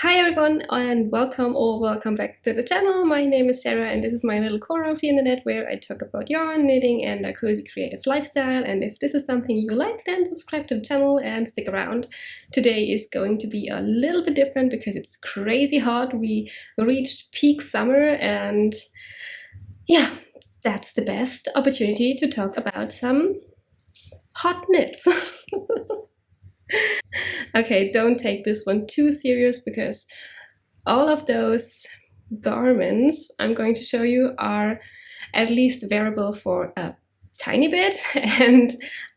Hi everyone and welcome back to the channel. My name is Sarah and this is my little corner of the internet where I talk about yarn, knitting and a cozy creative lifestyle. And if this is something you like, then subscribe to the channel and stick around. Today is going to be a little bit different because it's crazy hot. We reached peak summer and yeah, that's the best opportunity to talk about some hot knits. Okay, don't take this one too serious because all of those garments I'm going to show you are at least wearable for a tiny bit, and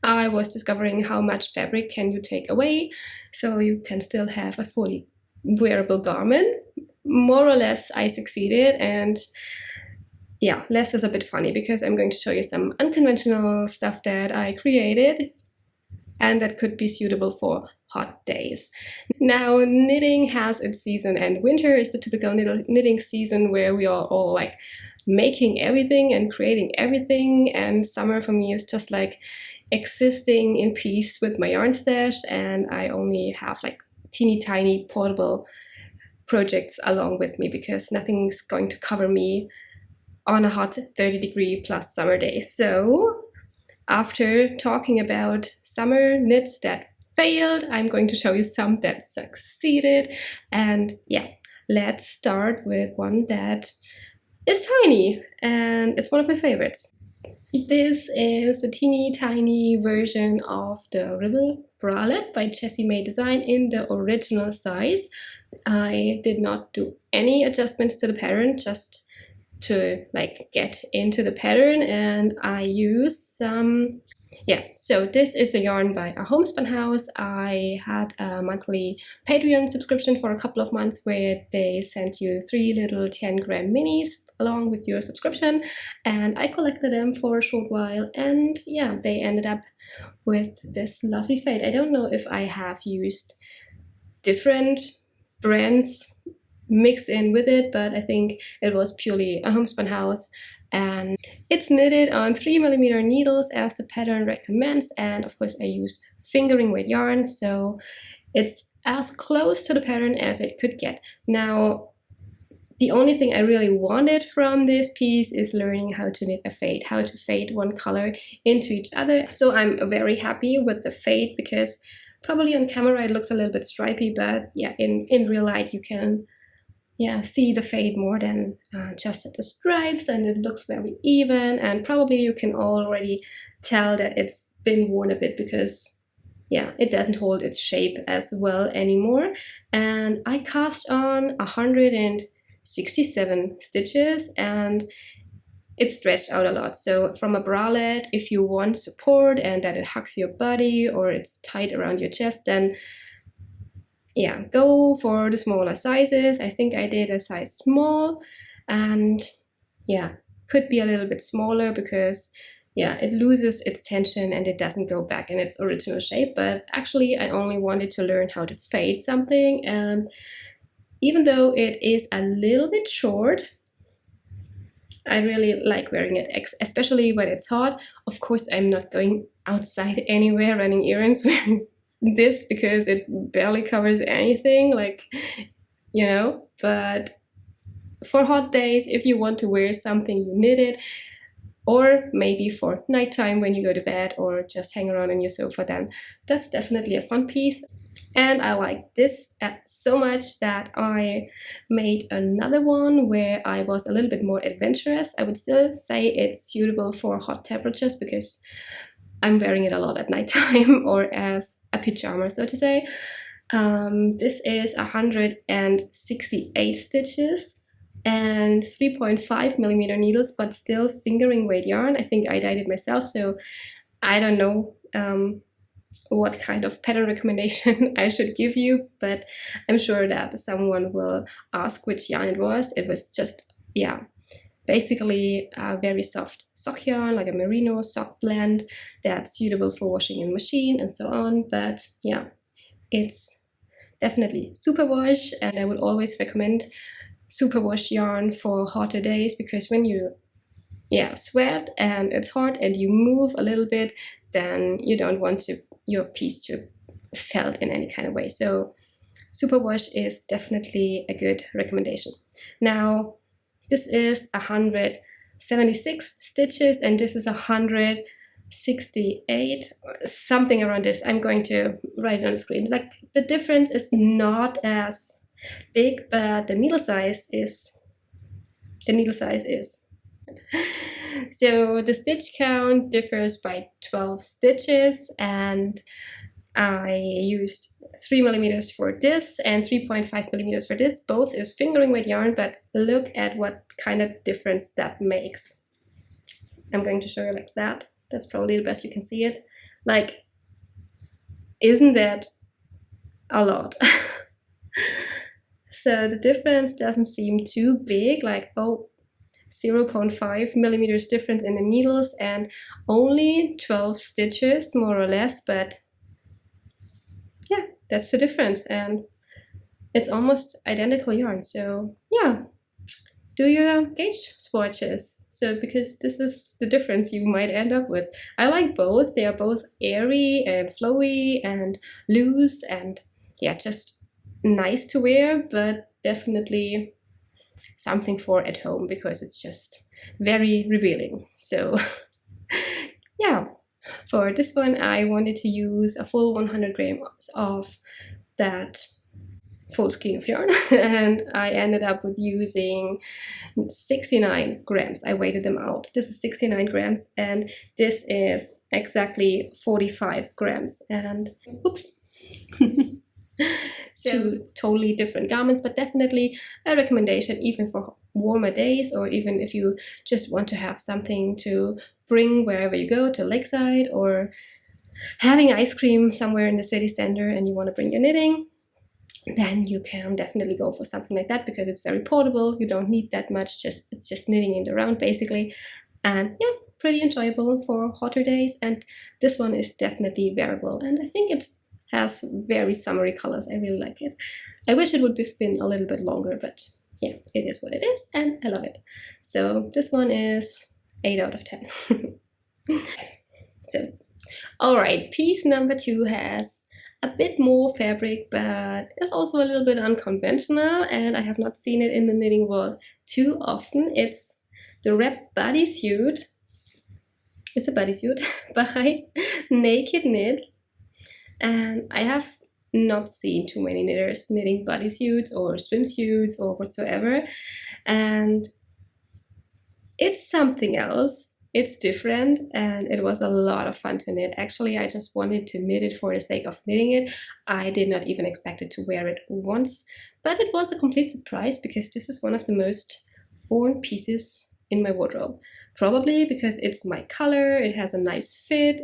I was discovering how much fabric can you take away so you can still have a fully wearable garment. More or less I succeeded, and yeah, less is a bit funny because I'm going to show you some unconventional stuff that I created and that could be suitable for hot days. Now, knitting has its season, and winter is the typical knitting season where we are all like making everything and creating everything, and summer for me is just like existing in peace with my yarn stash, and I only have like teeny tiny portable projects along with me because nothing's going to cover me on a hot 30-degree plus summer day. So after talking about summer knits that failed, I'm going to show you some that succeeded. And yeah, let's start with one that is tiny, and it's one of my favorites. This is the teeny tiny version of the Ribble bralette by Jessie May Design in the original size. I did not do any adjustments to the pattern, just to like get into the pattern, and I use some so this is a yarn by a homespun house. I had a monthly Patreon subscription for a couple of months where they sent you 3 little 10-gram minis along with your subscription, and I collected them for a short while, and yeah, they ended up with this lovely fade. I don't know if I have used different brands mixed in with it, but I think it was purely a homespun house, and it's knitted on 3mm needles as the pattern recommends, and of course I used fingering weight yarn, so it's as close to the pattern as it could get. Now, the only thing I really wanted from this piece is learning how to knit a fade, how to fade one color into each other. So I'm very happy with the fade because probably on camera it looks a little bit stripy, but yeah, in real light you can see the fade more than just at the stripes, and it looks very even, and probably you can already tell that it's been worn a bit because it doesn't hold its shape as well anymore. And I cast on 167 stitches and it stretched out a lot. So from a bralette, if you want support and that it hugs your body or it's tight around your chest, then go for the smaller sizes. I think I did a size small, and could be a little bit smaller because it loses its tension and it doesn't go back in its original shape. But actually I only wanted to learn how to fade something, and even though it is a little bit short, I really like wearing it, especially when it's hot. Of course, I'm not going outside anywhere running errands wearing this because it barely covers anything, but for hot days, if you want to wear something, you knit it, or maybe for nighttime when you go to bed or just hang around on your sofa, then that's definitely a fun piece. And I like this so much that I made another one where I was a little bit more adventurous. I would still say it's suitable for hot temperatures because I'm wearing it a lot at nighttime or as a pajama, so to say. This is 168 stitches and 3.5mm needles, but still fingering weight yarn. I think I dyed it myself, so I don't know what kind of pattern recommendation I should give you, but I'm sure that someone will ask which yarn it was. It was just, basically a very soft sock yarn, like a merino sock blend that's suitable for washing in machine and so on. But it's definitely superwash, and I would always recommend superwash yarn for hotter days because when you sweat and it's hot and you move a little bit, then you don't want your piece to felt in any kind of way. So superwash is definitely a good recommendation. Now, this is 176 stitches and this is 168, something around this. I'm going to write it on the screen. Like, the difference is not as big, but the needle size is. So the stitch count differs by 12 stitches, and I used 3 millimeters for this and 3.5 millimeters for this. Both is fingering weight yarn, but look at what kind of difference that makes. I'm going to show you like that. That's probably the best you can see it. Like, isn't that a lot? So the difference doesn't seem too big, like, oh, 0.5 millimeters difference in the needles and only 12 stitches, more or less, but yeah, that's the difference, and it's almost identical yarn. So yeah, do your gauge swatches. So, because this is the difference you might end up with. I like both. They are both airy and flowy and loose and yeah, just nice to wear, but definitely something for at home because it's just very revealing. So yeah, for this one I wanted to use a full 100 grams of that full skein of yarn and I ended up with using 69 grams. I weighed them out. This is 69 grams and this is exactly 45 grams, and oops. Two totally different garments, but definitely a recommendation even for warmer days, or even if you just want to have something to bring wherever you go, to lakeside, or having ice cream somewhere in the city center and you want to bring your knitting, then you can definitely go for something like that because it's very portable. You don't need that much, it's just knitting in the round basically, and yeah, pretty enjoyable for hotter days. And this one is definitely wearable, and I think it has very summery colors. I really like it. I wish it would have been a little bit longer, but yeah, it is what it is and I love it. So this one is 8 out of 10. So, all right, piece number 2 has a bit more fabric, but it's also a little bit unconventional and I have not seen it in the knitting world too often. It's the Wrap bodysuit. It's a bodysuit by Naked Knit. And I have not seen too many knitters knitting bodysuits or swimsuits or whatsoever. And it's something else. It's different and it was a lot of fun to knit. Actually, I just wanted to knit it for the sake of knitting it. I did not even expect it to wear it once, but it was a complete surprise because this is one of the most worn pieces in my wardrobe. Probably because it's my color, it has a nice fit,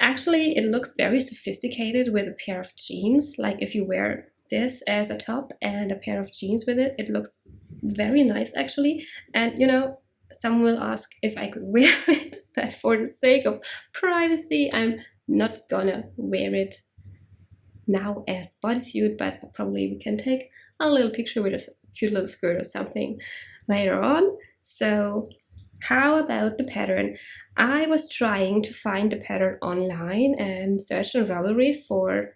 actually, it looks very sophisticated with a pair of jeans. Like if you wear this as a top and a pair of jeans with it, it looks very nice actually. And you know, some will ask if I could wear it, but for the sake of privacy, I'm not gonna wear it now as bodysuit, but probably we can take a little picture with a cute little skirt or something later on. So how about the pattern? I was trying to find the pattern online and searched on Ravelry for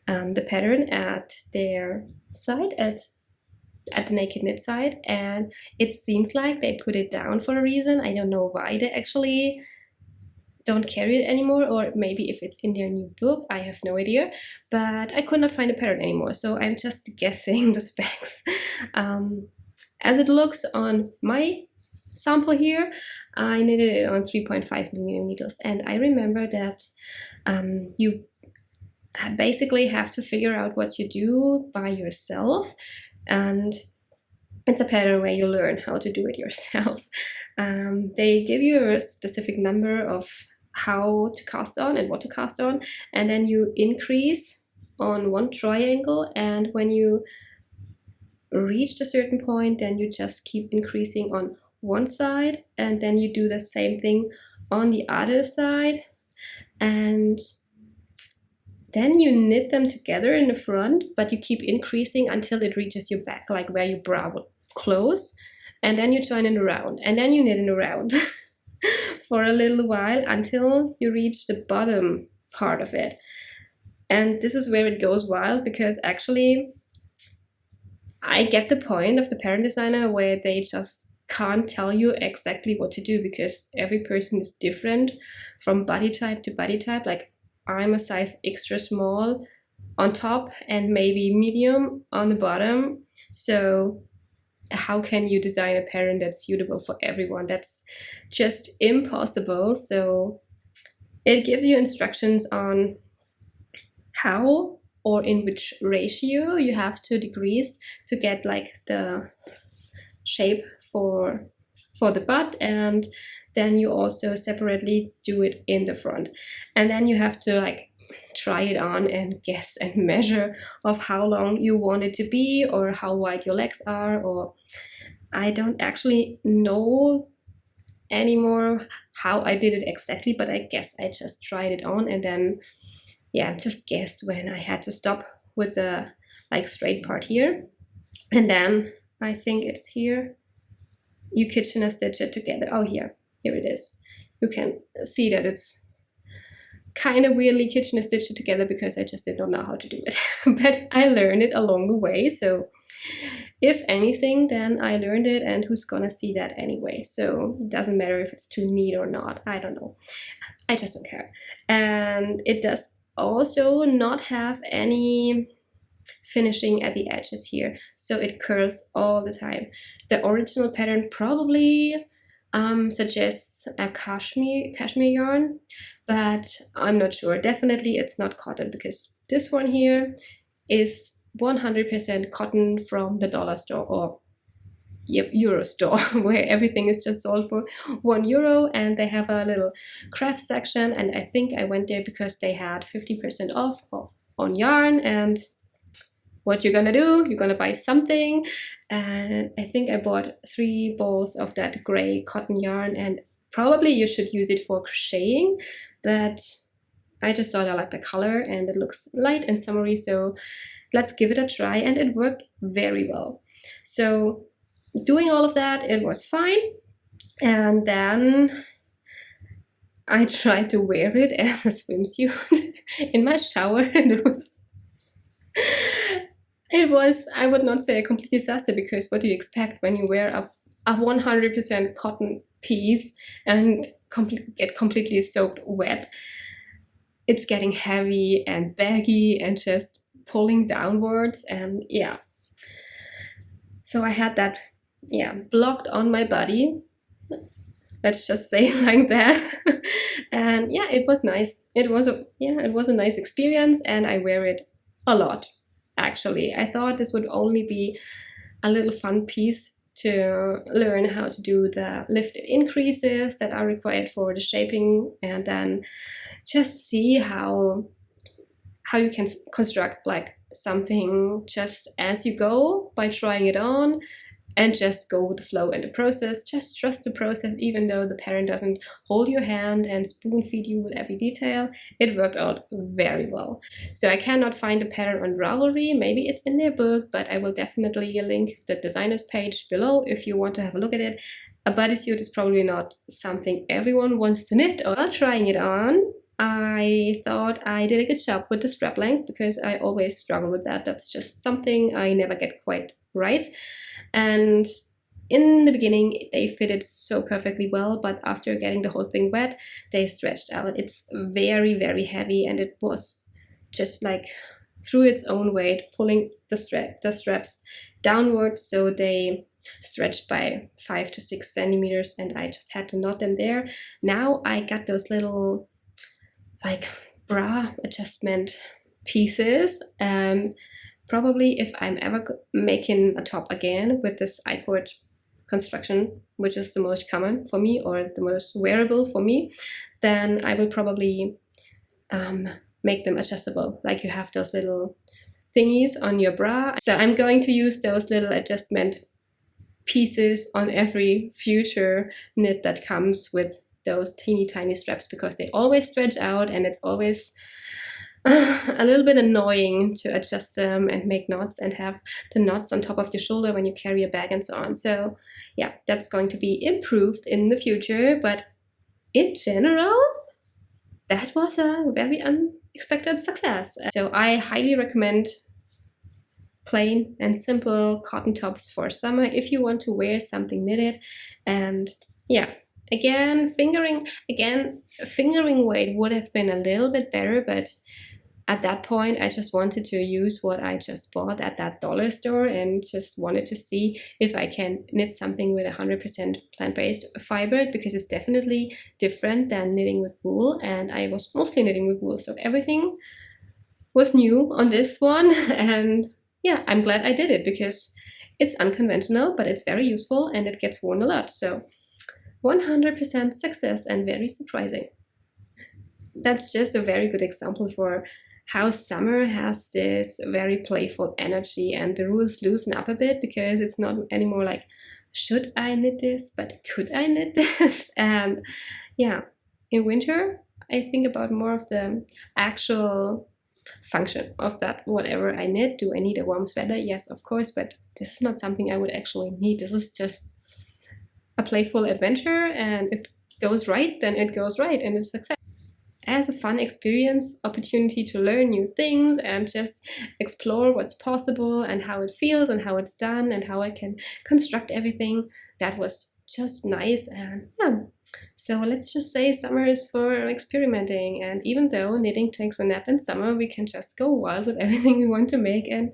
the pattern at their site, at the Naked Knit site, and it seems like they put it down for a reason. I don't know why they actually don't carry it anymore, or maybe if it's in their new book, I have no idea, but I could not find the pattern anymore, so I'm just guessing the specs. As it looks on my sample here, I knitted it on 3.5 millimeter needles, and I remember that you basically have to figure out what you do by yourself, and it's a pattern where you learn how to do it yourself. They give you a specific number of how to cast on and what to cast on, and then you increase on one triangle, and when you reach a certain point, then you just keep increasing on one side, and then you do the same thing on the other side, and then you knit them together in the front, but you keep increasing until it reaches your back, like where your bra would close, and then you turn it around, and then you knit it around for a little while until you reach the bottom part of it. And this is where it goes wild, because actually I get the point of the parent designer where they just can't tell you exactly what to do, because every person is different from body type to body type. Like, I'm a size extra small on top and maybe medium on the bottom. So how can you design a pattern that's suitable for everyone? That's just impossible. So it gives you instructions on how or in which ratio you have to decrease to get like the shape for the butt, and then you also separately do it in the front, and then you have to like try it on and guess and measure of how long you want it to be, or how wide your legs are, or I don't actually know anymore how I did it exactly, but I guess I just tried it on and then just guessed when I had to stop with the like straight part here, and then I think it's here you kitchen stitch it together. Oh, here it is. You can see that it's kind of weirdly kitchen stitched together because I just did not know how to do it. But I learned it along the way, so if anything, then I learned it, and who's gonna see that anyway? So it doesn't matter if it's too neat or not. I don't know. I just don't care. And it does also not have any finishing at the edges here, so it curls all the time. The original pattern probably suggests a cashmere yarn, but I'm not sure. Definitely it's not cotton, because this one here is 100% cotton from the dollar store, or euro store, where everything is just sold for €1, and they have a little craft section, and I think I went there because they had 50% off on yarn. And what you're gonna do, you're gonna buy something, and I think I bought 3 balls of that gray cotton yarn, and probably you should use it for crocheting, but I just thought I liked the color and it looks light and summery, so let's give it a try, and it worked very well. So doing all of that, it was fine, and then I tried to wear it as a swimsuit in my shower, and it was, I would not say a complete disaster, because what do you expect when you wear a 100% cotton piece and get completely soaked wet? It's getting heavy and baggy and just pulling downwards, and so I had that blocked on my body, let's just say like that. And it was nice. It was a nice experience, and I wear it a lot. Actually, I thought this would only be a little fun piece to learn how to do the lifted increases that are required for the shaping, and then just see how you can construct like something just as you go by trying it on, and just go with the flow and the process. Just trust the process, even though the parent doesn't hold your hand and spoon feed you with every detail. It worked out very well. So I cannot find the pattern on Ravelry. Maybe it's in their book, but I will definitely link the designer's page below if you want to have a look at it. A bodysuit is probably not something everyone wants to knit. While trying it on, I thought I did a good job with the strap length, because I always struggle with that. That's just something I never get quite right. And in the beginning, they fitted so perfectly well, but after getting the whole thing wet, they stretched out. It's very, very heavy, and it was just like through its own weight, pulling the straps downwards, so they stretched by 5 to 6 centimeters, and I just had to knot them there. Now I got those little like bra adjustment pieces, and probably if I'm ever making a top again with this I-cord construction, which is the most common for me, or the most wearable for me, then I will probably make them adjustable. Like, you have those little thingies on your bra. So I'm going to use those little adjustment pieces on every future knit that comes with those teeny tiny straps, because they always stretch out, and it's always a little bit annoying to adjust them and make knots and have the knots on top of your shoulder when you carry a bag and so on. So that's going to be improved in the future, but in general, that was a very expected success. So I highly recommend plain and simple cotton tops for summer if you want to wear something knitted. And yeah, fingering weight would have been a little bit better, but at that point I just wanted to use what I just bought at that dollar store and just wanted to see if I can knit something with 100% plant-based fiber, because it's definitely different than knitting with wool, and I was mostly knitting with wool, so everything was new on this one. And yeah, I'm glad I did it because it's unconventional, but it's very useful and it gets worn a lot. So 100% success and very surprising. That's just a very good example for how summer has this very playful energy, and the rules loosen up a bit because it's not anymore like, should I knit this, but could I knit this? And yeah, in winter, I think about more of the actual function of that whatever I knit. Do I need a warm sweater? Yes, of course, but this is not something I would actually need. This is just a playful adventure, and if it goes right, then it goes right and it's a success. As a fun experience, opportunity to learn new things and just explore what's possible and how it feels and how it's done and how I can construct everything. That was just nice. And yeah, so let's just say summer is for experimenting, and even though knitting takes a nap in summer, we can just go wild with everything we want to make and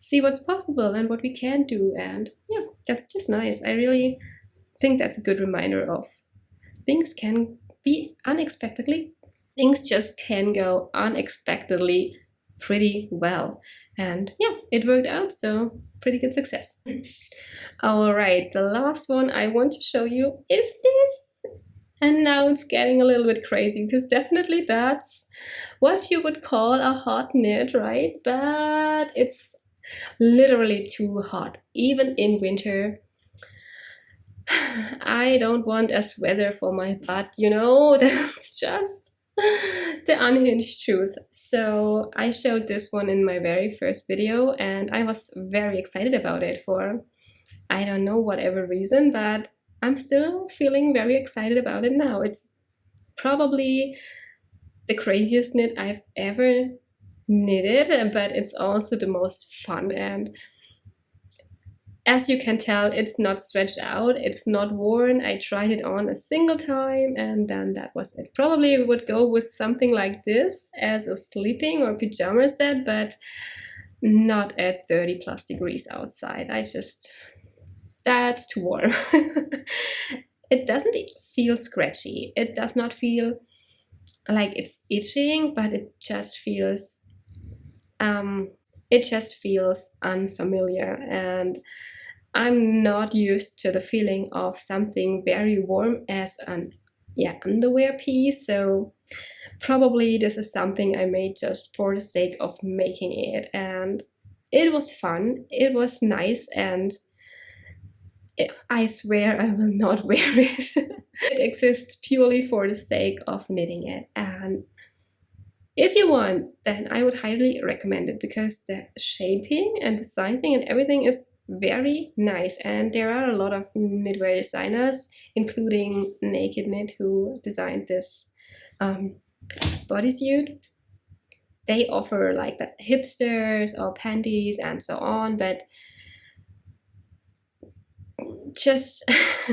see what's possible and what we can do. And yeah, that's just nice. I really think that's a good reminder of things can be things just can go unexpectedly pretty well. And yeah, it worked out, so pretty good success. All right, the last one I want to show you is this. And now it's getting a little bit crazy because definitely that's what you would call a hot knit, right? But it's literally too hot, even in winter. I don't want a sweater for my butt, you know, that's just the unhinged truth. So I showed this one in my very first video and I was very excited about it for I don't know whatever reason, but I'm still feeling very excited about it now. It's probably the craziest knit I've ever knitted, but it's also the most fun. And as you can tell, it's not stretched out, it's not worn. I tried it on a single time and then that was it. Probably would go with something like this as a sleeping or pajama set, but not at 30 plus degrees outside. That's too warm. It doesn't feel scratchy. It does not feel like it's itching, but it just feels unfamiliar, and I'm not used to the feeling of something very warm as an underwear piece. So probably this is something I made just for the sake of making it, and it was fun, it was nice, and I swear I will not wear it. It exists purely for the sake of knitting it, and if you want, then I would highly recommend it because the shaping and the sizing and everything is very nice. And there are a lot of knitwear designers, including Naked Knit, who designed this bodysuit. They offer like the hipsters or panties and so on, but just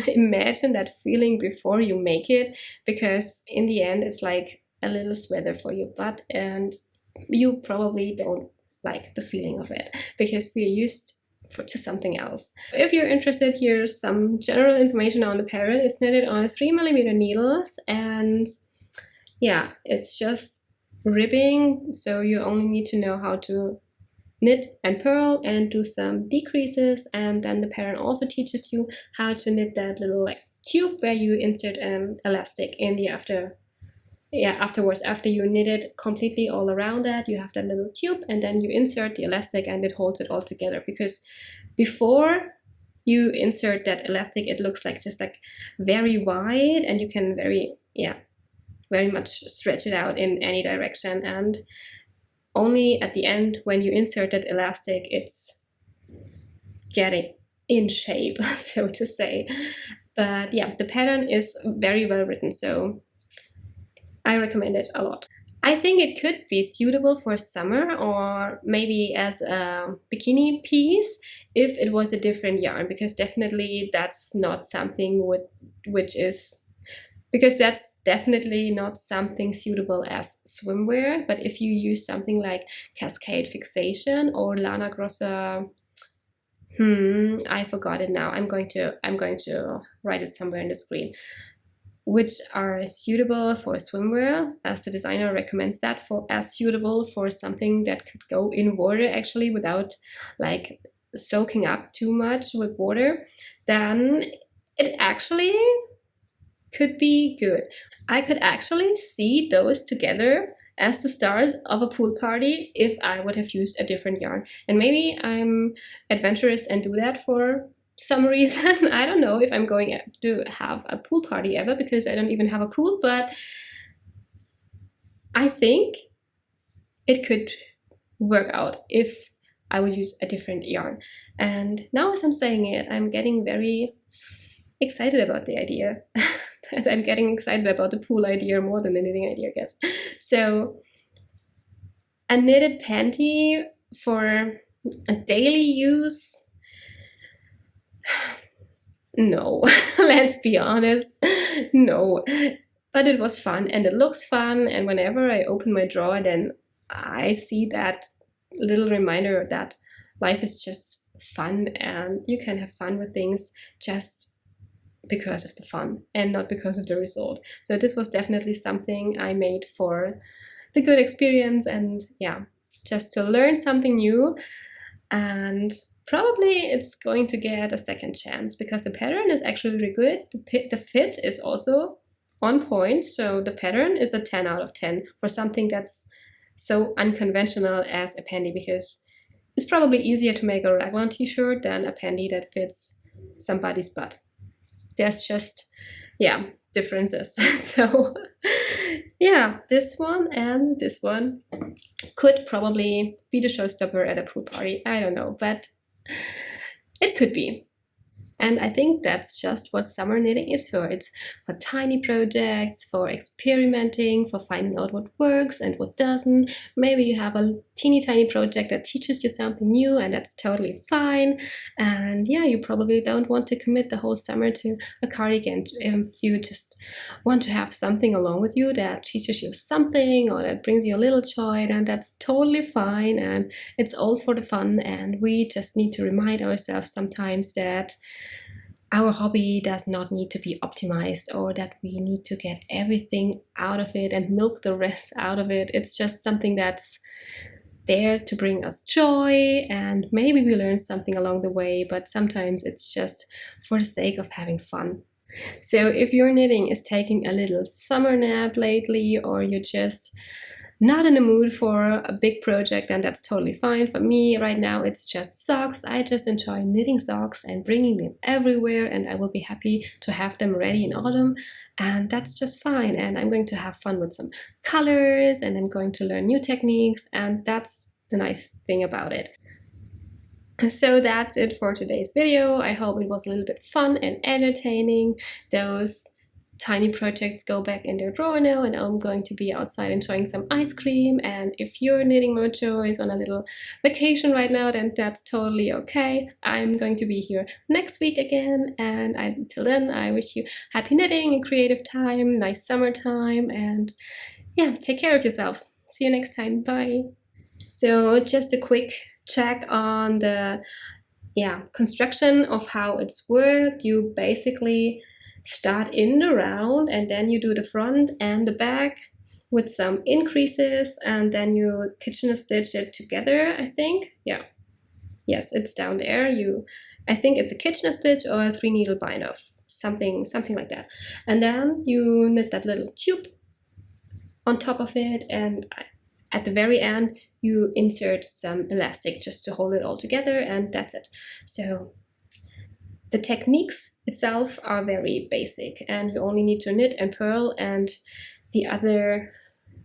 imagine that feeling before you make it, because in the end it's like a little sweater for your butt and you probably don't like the feeling of it because we're used to something else. If you're interested, here's some general information on the pattern. It's knitted on 3mm needles, and yeah, it's just ribbing, so you only need to know how to knit and purl and do some decreases, and then the pattern also teaches you how to knit that little like tube where you insert an elastic in the afterwards. After you knit it completely all around that, you have that little tube and then you insert the elastic and it holds it all together, because before you insert that elastic it looks like just like very wide and you can very much stretch it out in any direction, and only at the end when you insert that elastic it's getting in shape, so to say. But yeah, the pattern is very well written, so I recommend it a lot. I think it could be suitable for summer or maybe as a bikini piece if it was a different yarn, because definitely that's not something which is because that's definitely not something suitable as swimwear. But if you use something like Cascade Fixation or Lana Grossa, I forgot it now. I'm going to write it somewhere in the screen, which are suitable for swimwear, as the designer recommends that for as suitable for something that could go in water actually without like soaking up too much with water, then it actually could be good. I could actually see those together as the stars of a pool party if I would have used a different yarn. And maybe I'm adventurous and do that for some reason. I don't know if I'm going to have a pool party ever, because I don't even have a pool, but I think it could work out if I would use a different yarn. And now as I'm saying it, I'm getting very excited about the idea. And I'm getting excited about the pool idea more than the knitting idea, I guess. So a knitted panty for a daily use? No, let's be honest, no. But it was fun and it looks fun, and whenever I open my drawer, then I see that little reminder that life is just fun and you can have fun with things just because of the fun and not because of the result. So this was definitely something I made for the good experience and yeah, just to learn something new. And probably it's going to get a second chance because the pattern is actually really good. The fit is also on point. So the pattern is a 10 out of 10 for something that's so unconventional as a panty, because it's probably easier to make a raglan t-shirt than a panty that fits somebody's butt. There's just, yeah, differences. So yeah, this one and this one could probably be the showstopper at a pool party. I don't know, but it could be. And I think that's just what summer knitting is for. It's for tiny projects, for experimenting, for finding out what works and what doesn't. Maybe you have a teeny tiny project that teaches you something new, and that's totally fine. And yeah, you probably don't want to commit the whole summer to a cardigan. If you just want to have something along with you that teaches you something or that brings you a little joy, then that's totally fine. And it's all for the fun. And we just need to remind ourselves sometimes that our hobby does not need to be optimized, or that we need to get everything out of it and milk the rest out of it. It's just something that's there to bring us joy, and maybe we learn something along the way, but sometimes it's just for the sake of having fun. So if your knitting is taking a little summer nap lately, or you're just not in the mood for a big project, then that's totally fine. For me right now, it's just socks. I just enjoy knitting socks and bringing them everywhere, and I will be happy to have them ready in autumn, and that's just fine. And I'm going to have fun with some colors, and I'm going to learn new techniques, and that's the nice thing about it. So that's it for today's video. I hope it was a little bit fun and entertaining. Those tiny projects go back in their drawer now, and I'm going to be outside enjoying some ice cream. And if your knitting mojo is on a little vacation right now, then that's totally okay. I'm going to be here next week again, and until then I wish you happy knitting and creative time, nice summertime, and yeah, take care of yourself. See you next time. Bye. So just a quick check on the construction of how it's worked. You basically start in the round, and then you do the front and the back with some increases, and then you Kitchener stitch it together, I think. Yeah, yes, it's down there. I think it's a Kitchener stitch or a 3 needle bind off, something like that. And then you knit that little tube on top of it, and at the very end you insert some elastic just to hold it all together, and that's it. So the techniques itself are very basic, and you only need to knit and purl, and the other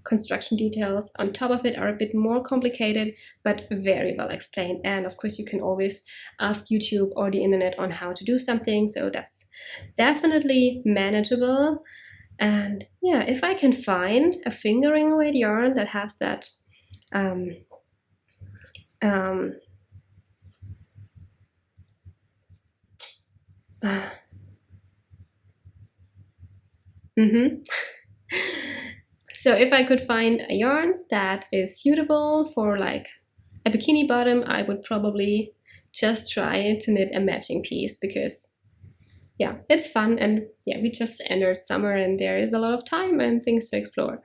construction details on top of it are a bit more complicated, but very well explained. And of course you can always ask YouTube or the internet on how to do something, so that's definitely manageable. And yeah, if I can find a fingering weight yarn that has that um, um, so if I could find a yarn that is suitable for like a bikini bottom, I would probably just try to knit a matching piece, because yeah, it's fun, and yeah, we just entered summer and there is a lot of time and things to explore.